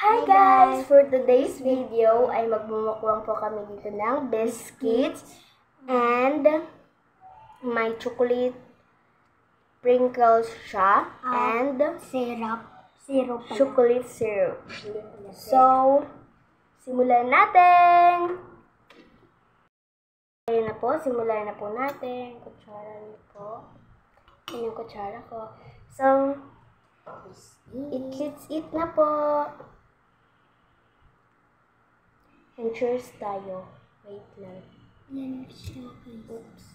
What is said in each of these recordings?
Hi guys! For today's video ay magmumukbang po kami dito ng biscuits and may chocolate sprinkles siya and Syrup pala. chocolate syrup. So, simulan natin! Ayun na po, simulan na po natin. Kutsara niyo po. Yan yung kutsara ko. So, let's eat na po. And cheers tayo. Wait lang. Yan siya guys. Oops.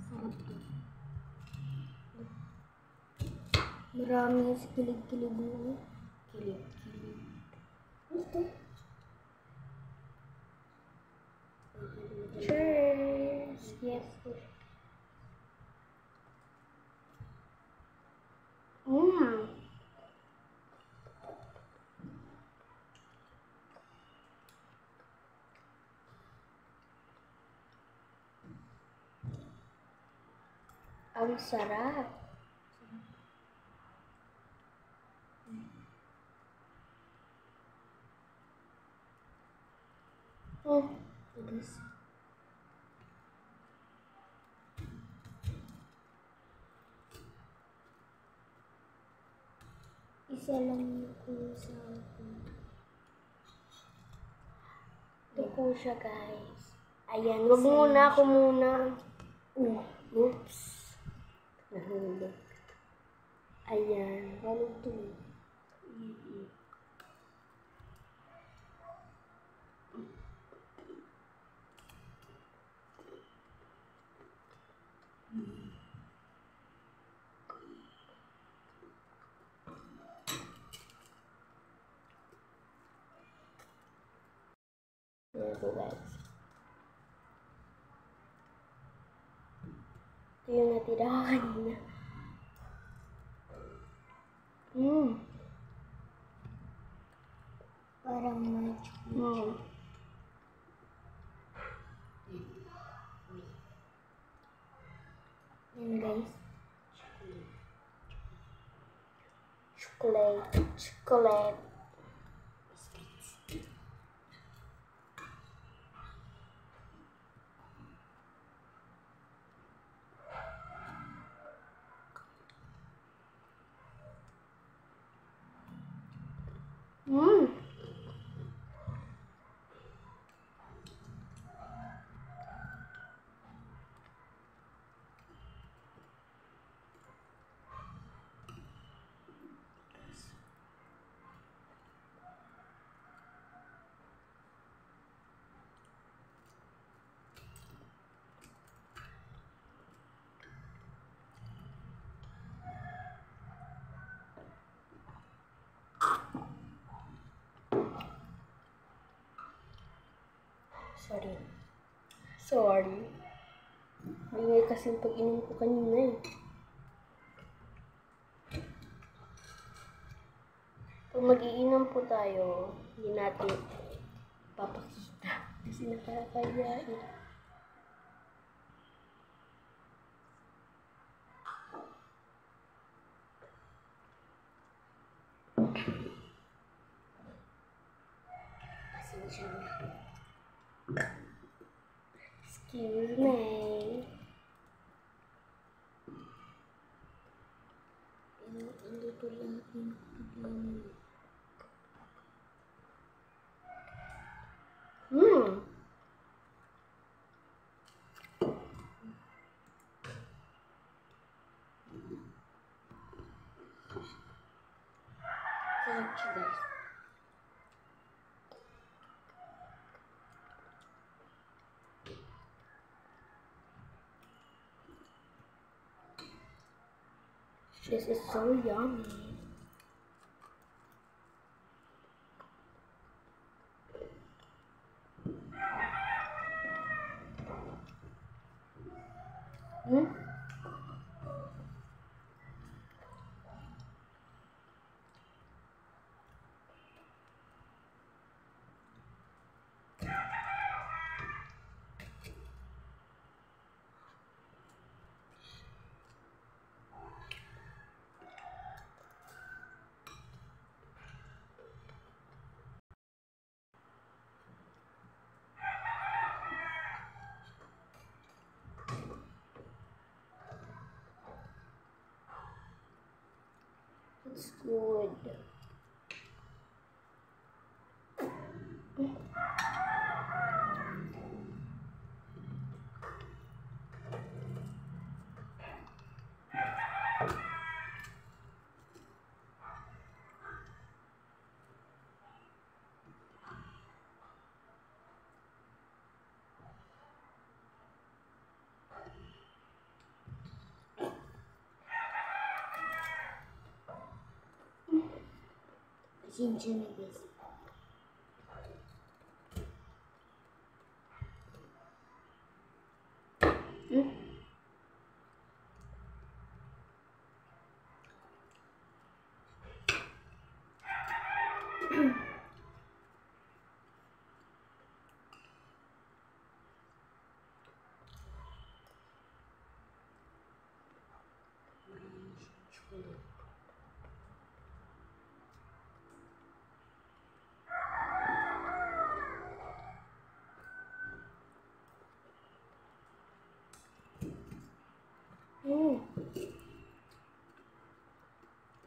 Sarap to. Marami sa kilig-kilig mo. Kilig-kilig. Ito. Cheers! Yes. Ang sarap. Guys. Isa lang ko sa akin. Ito po siya, guys. Ayan, wag muna ako muna. Oops. Nahulog. Ayan. Ano to? There go, guys. Ito yung natira ko kanina. Parang may chocolate. Yan guys. Chocolate. Sorry. Bingay kasi yung pag-inom ko kanina eh. Pag mag-iinom po tayo, hindi natin papakita. Kasi nakakaya eh. Excuse me. Ito lang yung problema. Sarap siya, guys. This is so yummy. Good. Pasensya na guys.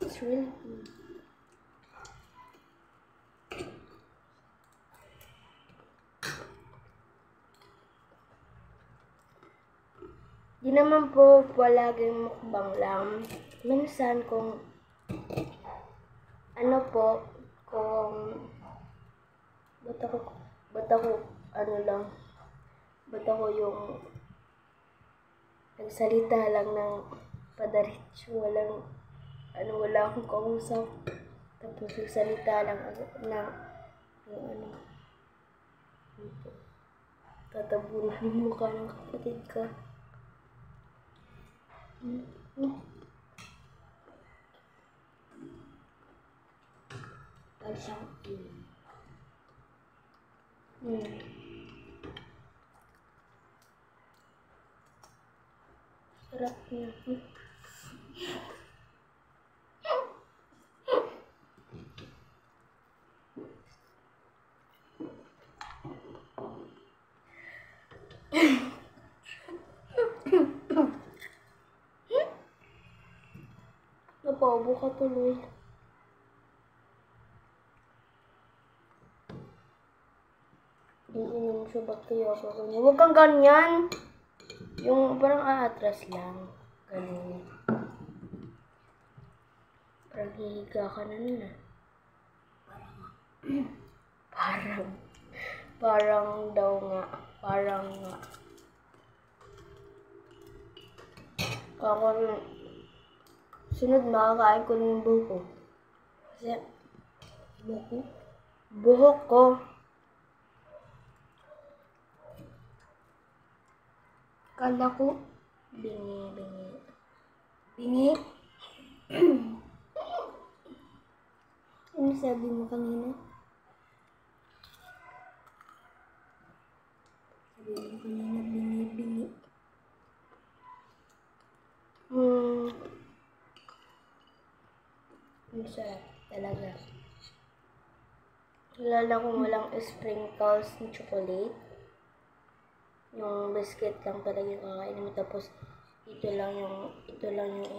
It's really good. Di naman po palaging mukbang lang. Minsan kung ano po, kung ba't ako ano lang, ba't ako yung nagsalita lang ng padaritso, wala akong kausap. Tapos nagsalita lang ako ng yung ano, tatabunan yung mukha ng kapatid ka. Ay, siyang Sarap niya. Napaubo ka tuloy. Iinom siya, ba't kaya ako ganyan? Huwag kang ganyan! Yung parang aatras lang. Ganun. Parang hihiga ka na nun ah. Parang daw nga. Parang nga. Ako rin. Sunod makakain ko ng buko. Kasi, buhok ko. Kala ko, bingi. Ano sabi mo kanina? Sabi mo kanina, bingi. Ang sarap talaga. Lalo kung walang sprinkles ng chocolate. Yung biscuit lang talaga yung kakain mo. Tapos, ito lang yung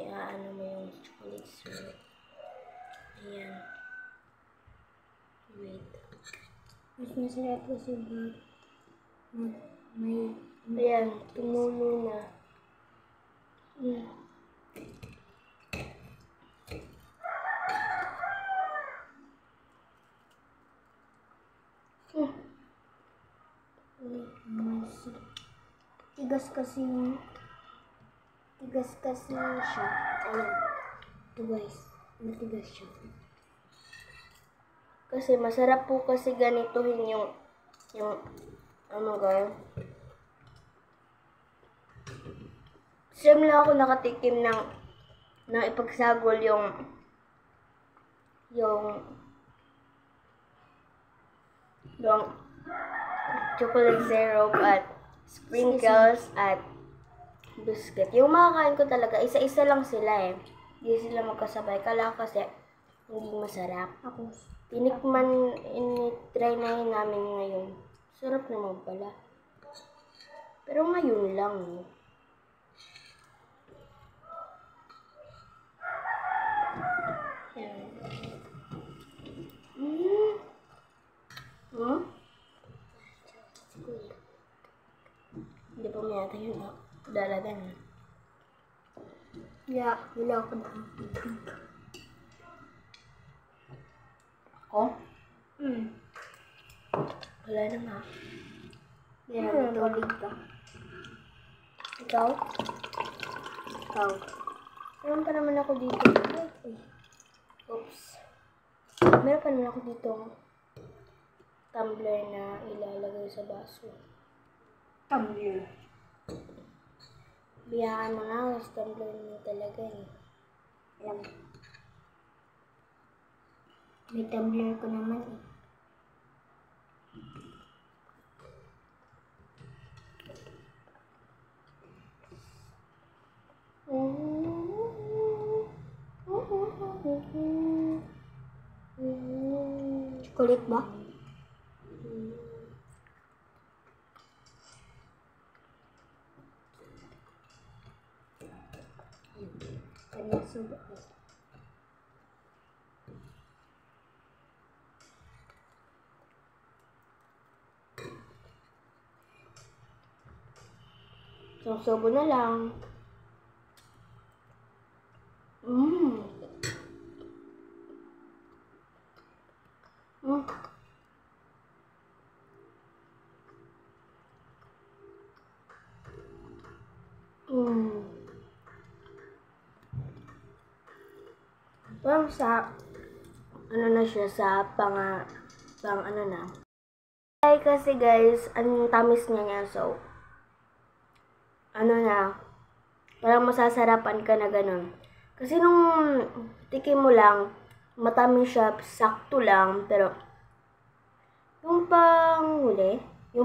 iaano mo yung chocolate syrup. Ayan. Wait. Mas masarap kasi may Ayan, tumulo na. tigas kasi siya. Ayun. Ito guys, matigas siya. Kasi masarap po kasi ganituhin yung ano guys. Siyem lang ako nakatikim ng ipagsagol yung chocolate syrup at sprinkles at biscuit. Yung makakain ko talaga, isa-isa lang sila eh. Hindi sila magkasabay. Kala ko kasi hindi masarap. Ako. Try na yun namin ngayon. Sarap naman pala. Pero ngayon lang. Yan. natin yun. Dalagan. Yeah, wala ko na. Ako? Hmm. Wala na nga. Meron na tubig pa. Ikaw? Ikaw. Meron pa naman ako dito. Ay. Oops. Meron pa naman ako dito tumbler na ilalagay sa baso. Tumbler. Biyaan mo na, kasi tumbler mo talaga eh. Ayan. May tumbler ko naman eh. Chocolate ba? Kanya subo. Subo na lang. Mmm. Parang sa, ano na siya, sa pang ano na. Ay, kasi guys, ang tamis niya, so, ano na, parang masasarapan ka na ganun. Kasi nung tikim mo lang, matamis siya, sakto lang, pero, yung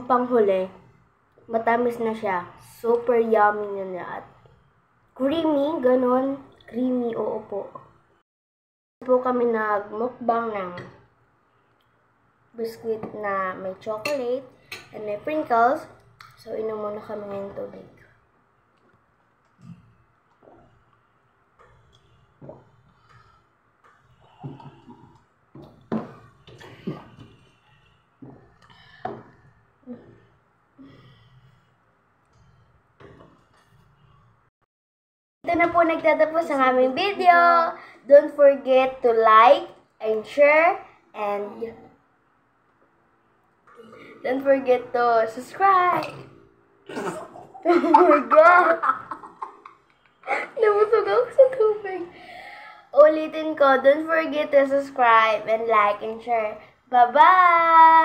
panghuli, matamis na siya. Super yummy na at creamy, ganun. Creamy, oo po. Po kami nag-mukbang ng biscuit na may chocolate and may sprinkles. So, inom muna kami ng tubig. Ito na po nagtatapos ang aming video. Don't forget to like and share and don't forget to subscribe. Oh my God! Nabusog ako sa tubig. Ulitin ko, don't forget to subscribe and like and share. Bye-bye!